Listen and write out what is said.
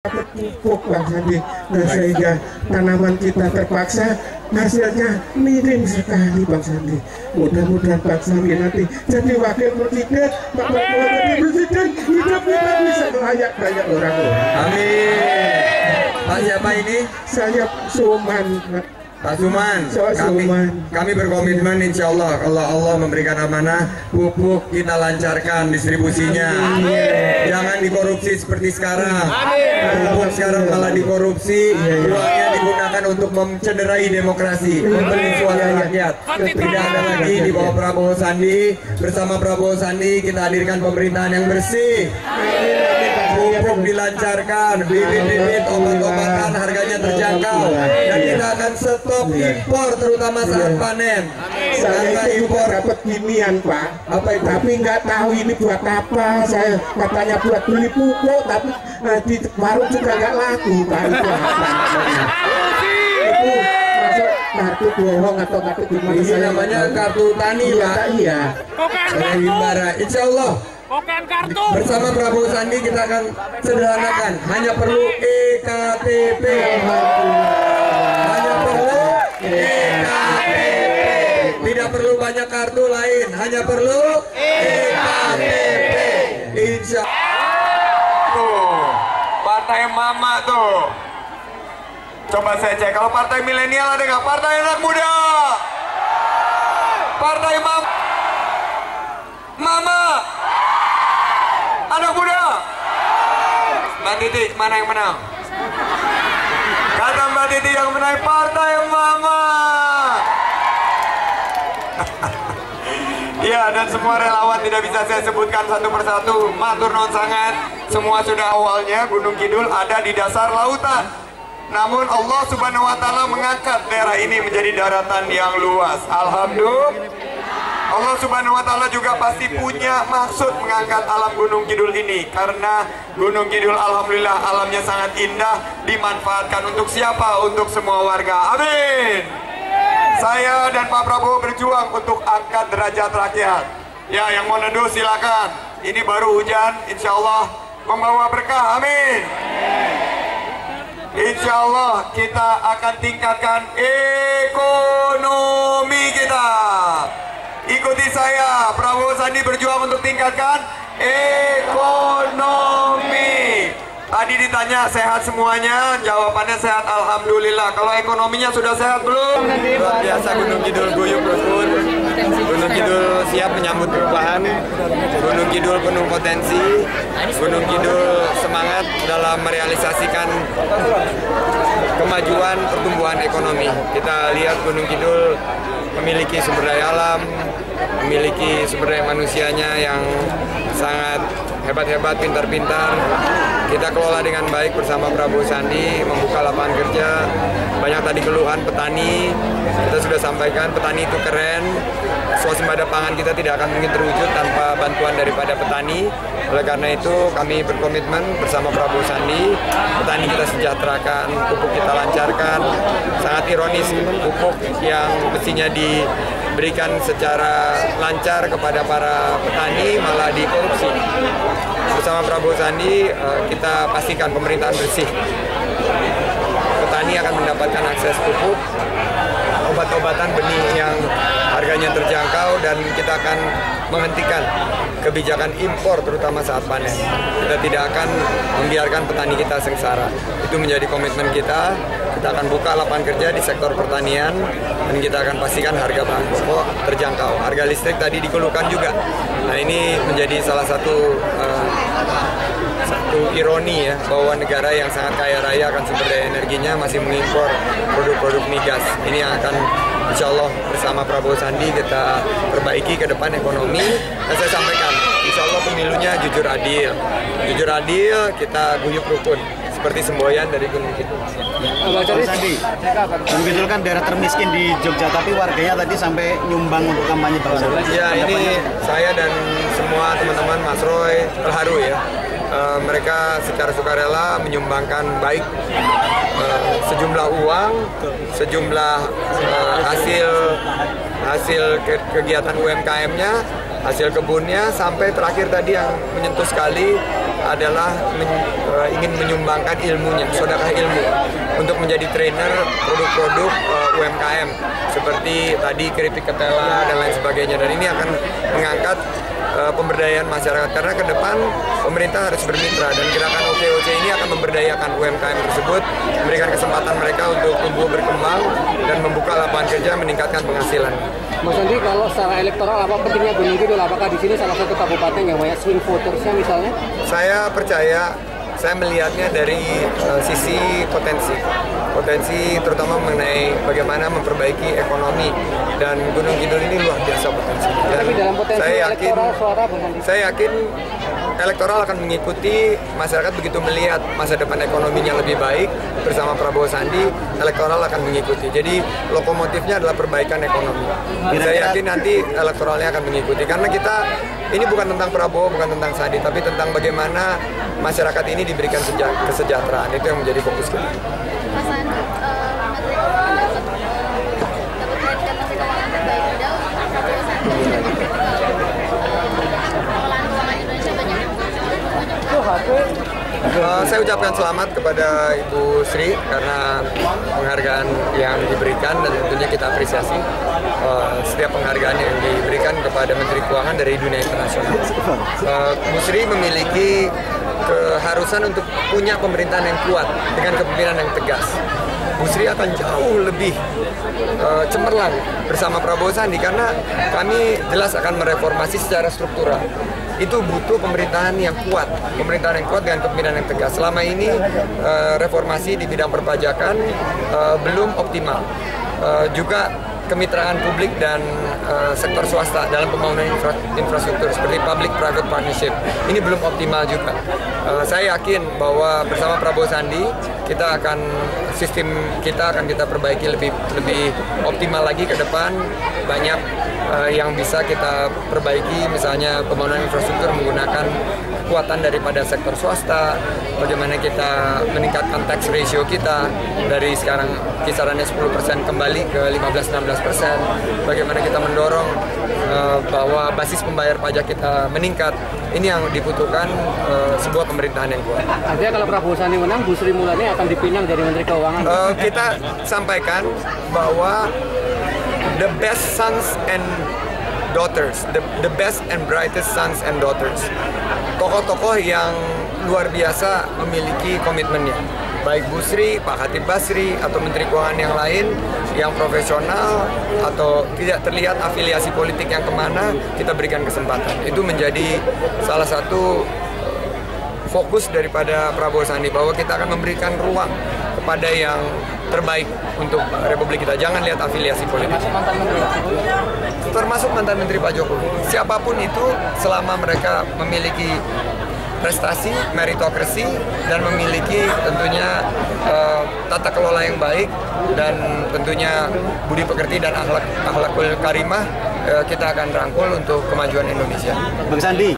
pupuk Bang Sandi, nah sehingga tanaman kita terpaksa hasilnya minim sekali Bang Sandi. Mudah-mudahan Bang Sandi nanti jadi wakil presiden, Bapak jadi presiden, hidup kita bisa melayak banyak orang-orang. Amin. Pak siapa ini? Saya Suman. Pak Suman, kami berkomitmen insya Allah kalau Allah memberikan amanah, pupuk kita lancarkan distribusinya. Jangan dikorupsi seperti sekarang. Pupuk sekarang malah dikorupsi, uangnya digunakan untuk mencederai demokrasi, membeli suara rakyat. Tidak ada lagi di bawah Prabowo Sandi. Bersama Prabowo Sandi kita hadirkan pemerintahan yang bersih. Pupuk dilancarkan, bibit-bibit, obat-obatan harganya terjangkau, dan kita akan stop impor terutama saat panen. Saya impor dapat ginian Pak, tapi nggak tahu ini buat apa. Saya katanya buat beli pupuk, tapi di warung juga nggak laku Pak. Itu masuk kartu bohong atau kartu gimana? Ini namanya kartu tani Pak. Iya. Insya Allah. Bukan kartu. Bersama Prabowo Sandi kita akan sederhanakan. Hanya perlu EKTP. Hanya perlu EKTP. Tidak perlu banyak kartu lain. Hanya perlu EKTP. Insya Allah. Tuh, partai mama tuh. Coba saya cek. Kalau partai milenial ada nggak? Partai anak muda. Partai mama. Mama. Anak muda. Mbak Titi, mana yang menang? Kata Mbak Titi yang menang partai mama. Ya, dan semua relawan tidak bisa saya sebutkan satu persatu. Matur nuwun sangat. Semua sudah awalnya Gunung Kidul ada di dasar lautan. Namun Allah Subhanahu wa Ta'ala mengangkat daerah ini menjadi daratan yang luas. Alhamdulillah. Allah Subhanahu wa Ta'ala juga pasti punya maksud mengangkat alam Gunung Kidul ini, karena Gunung Kidul alhamdulillah alamnya sangat indah, dimanfaatkan untuk siapa? Untuk semua warga. Amin. Saya dan Pak Prabowo berjuang untuk angkat derajat rakyat. Ya, yang mau neduh silakan. Ini baru hujan, insya Allah membawa berkah. Amin. Insya Allah kita akan tingkatkan ekonomi kita. Ikuti saya, Prabowo Sandi berjuang untuk tingkatkan ekonomi. Tadi ditanya sehat semuanya, jawabannya sehat alhamdulillah. Kalau ekonominya sudah sehat belum? Luar biasa Gunung Kidul guyup rukun. Gunung Kidul siap menyambut perubahan. Gunung Kidul penuh potensi. Gunung Kidul semangat dalam merealisasikan kemajuan pertumbuhan ekonomi. Kita lihat Gunung Kidul memiliki sumber daya alam, memiliki sumber daya manusianya yang sangat hebat-hebat, pintar-pintar. Kita kelola dengan baik bersama Prabowo Sandi, membuka lapangan kerja. Banyak tadi keluhan petani, kita sudah sampaikan petani itu keren. Swasembada pangan kita tidak akan mungkin terwujud tanpa bantuan daripada petani. Oleh karena itu kami berkomitmen bersama Prabowo Sandi, petani kita sejahterakan, pupuk kita lancarkan. Sangat ironis, pupuk yang mestinya diberikan secara lancar kepada para petani malah dikorupsi. Bersama Prabowo Sandi kita pastikan pemerintahan bersih. Petani akan mendapatkan akses pupuk, obat-obatan, benih yang harganya terjangkau, dan kita akan menghentikan kebijakan impor terutama saat panen. Kita tidak akan membiarkan petani kita sengsara. Itu menjadi komitmen kita. Kita akan buka lapangan kerja di sektor pertanian, dan kita akan pastikan harga bahan pokok terjangkau. Harga listrik tadi dikeluhkan juga. Nah, ini menjadi salah satu ironi ya, bahwa negara yang sangat kaya raya akan sumber daya energinya masih mengimpor produk-produk migas. Ini yang akan insya Allah bersama Prabowo Sandi kita perbaiki ke depan ekonomi. Dan saya sampaikan, insya Allah pemilunya jujur adil. Jujur adil, kita guyup rukun seperti semboyan dari Gunung Kidul. Bang Sandi, Gunung Kidul kan daerah termiskin di Jogja, tapi warganya tadi sampai nyumbang untuk kampanye Bang Sandi. Ya, ini saya dan semua teman-teman Mas Roy terharu ya. Mereka secara sukarela menyumbangkan baik sejumlah uang, sejumlah hasil kegiatan UMKM-nya, hasil kebunnya, sampai terakhir tadi yang menyentuh sekali adalah ingin menyumbangkan ilmunya, sedekah ilmu, untuk menjadi trainer produk-produk UMKM seperti tadi keripik ketela dan lain sebagainya. Dan ini akan mengangkat pemberdayaan masyarakat, karena ke depan pemerintah harus bermitra, dan gerakan OKOC ini akan memberdayakan UMKM tersebut, memberikan kesempatan mereka untuk tumbuh berkembang dan membuka lapangan kerja, meningkatkan penghasilan. Mas Andi, kalau secara elektoral apa pentingnya Gunung Kidul? Apakah di sini salah satu kabupaten yang banyak swing votersnya misalnya? Saya percaya, saya melihatnya dari sisi potensi terutama mengenai bagaimana memperbaiki ekonomi, dan Gunung Kidul ini luar biasa potensi. Dan tapi dalam potensi elektoral suara, saya yakin elektoral akan mengikuti, masyarakat begitu melihat masa depan ekonominya lebih baik bersama Prabowo Sandi, elektoral akan mengikuti. Jadi lokomotifnya adalah perbaikan ekonomi. Saya yakin nanti elektoralnya akan mengikuti, karena kita ini bukan tentang Prabowo, bukan tentang Sandi, tapi tentang bagaimana masyarakat ini diberikan kesejahteraan. Itu yang menjadi fokus kita. Mas Andi, Menteri Keuangan dapat predikat persidangan terbaik bidang Prabowo Sandi pengelolaan keuangan Indonesia banyak yang saya ucapkan selamat kepada Ibu Sri karena penghargaan yang diberikan, dan tentunya kita apresiasi setiap penghargaan yang diberikan kepada Menteri Keuangan dari dunia internasional. Bu Sri memiliki keharusan untuk punya pemerintahan yang kuat dengan kepemimpinan yang tegas. Bu Sri akan jauh lebih cemerlang bersama Prabowo Sandi, karena kami jelas akan mereformasi secara struktural. Itu butuh pemerintahan yang kuat dengan kepemimpinan yang tegas. Selama ini reformasi di bidang perpajakan belum optimal. Juga kemitraan publik dan sektor swasta dalam pembangunan infrastruktur seperti public-private partnership ini belum optimal juga. Saya yakin bahwa bersama Prabowo Sandi sistem kita akan kita perbaiki lebih optimal lagi ke depan. Banyak yang bisa kita perbaiki, misalnya pembangunan infrastruktur menggunakan kekuatan daripada sektor swasta, bagaimana kita meningkatkan tax ratio kita dari sekarang kisarannya 10% kembali ke 15-16%, bagaimana kita mendorong bahwa basis pembayar pajak kita meningkat. Ini yang dibutuhkan sebuah pemerintahan yang kuat. Artinya kalau Prabowo Sandi menang, Bu Sri Mulyani akan dipinang dari Menteri Keuangan? Kita sampaikan bahwa the best sons and daughters, the best and brightest sons and daughters, tokoh-tokoh yang luar biasa memiliki komitmennya, baik Bu Sri, Pak Khatib Basri, atau Menteri Keuangan yang lain yang profesional atau tidak terlihat afiliasi politik yang kemana, kita berikan kesempatan. Itu menjadi salah satu fokus daripada Prabowo Sandi, bahwa kita akan memberikan ruang kepada yang terbaik untuk Republik kita. Jangan lihat afiliasi politik. Termasuk mantan Menteri Pak Jokowi. Siapapun itu, selama mereka memiliki prestasi, meritokrasi, dan memiliki tentunya tata kelola yang baik, dan tentunya budi pekerti dan akhlakul karimah, kita akan rangkul untuk kemajuan Indonesia. Bang Sandi.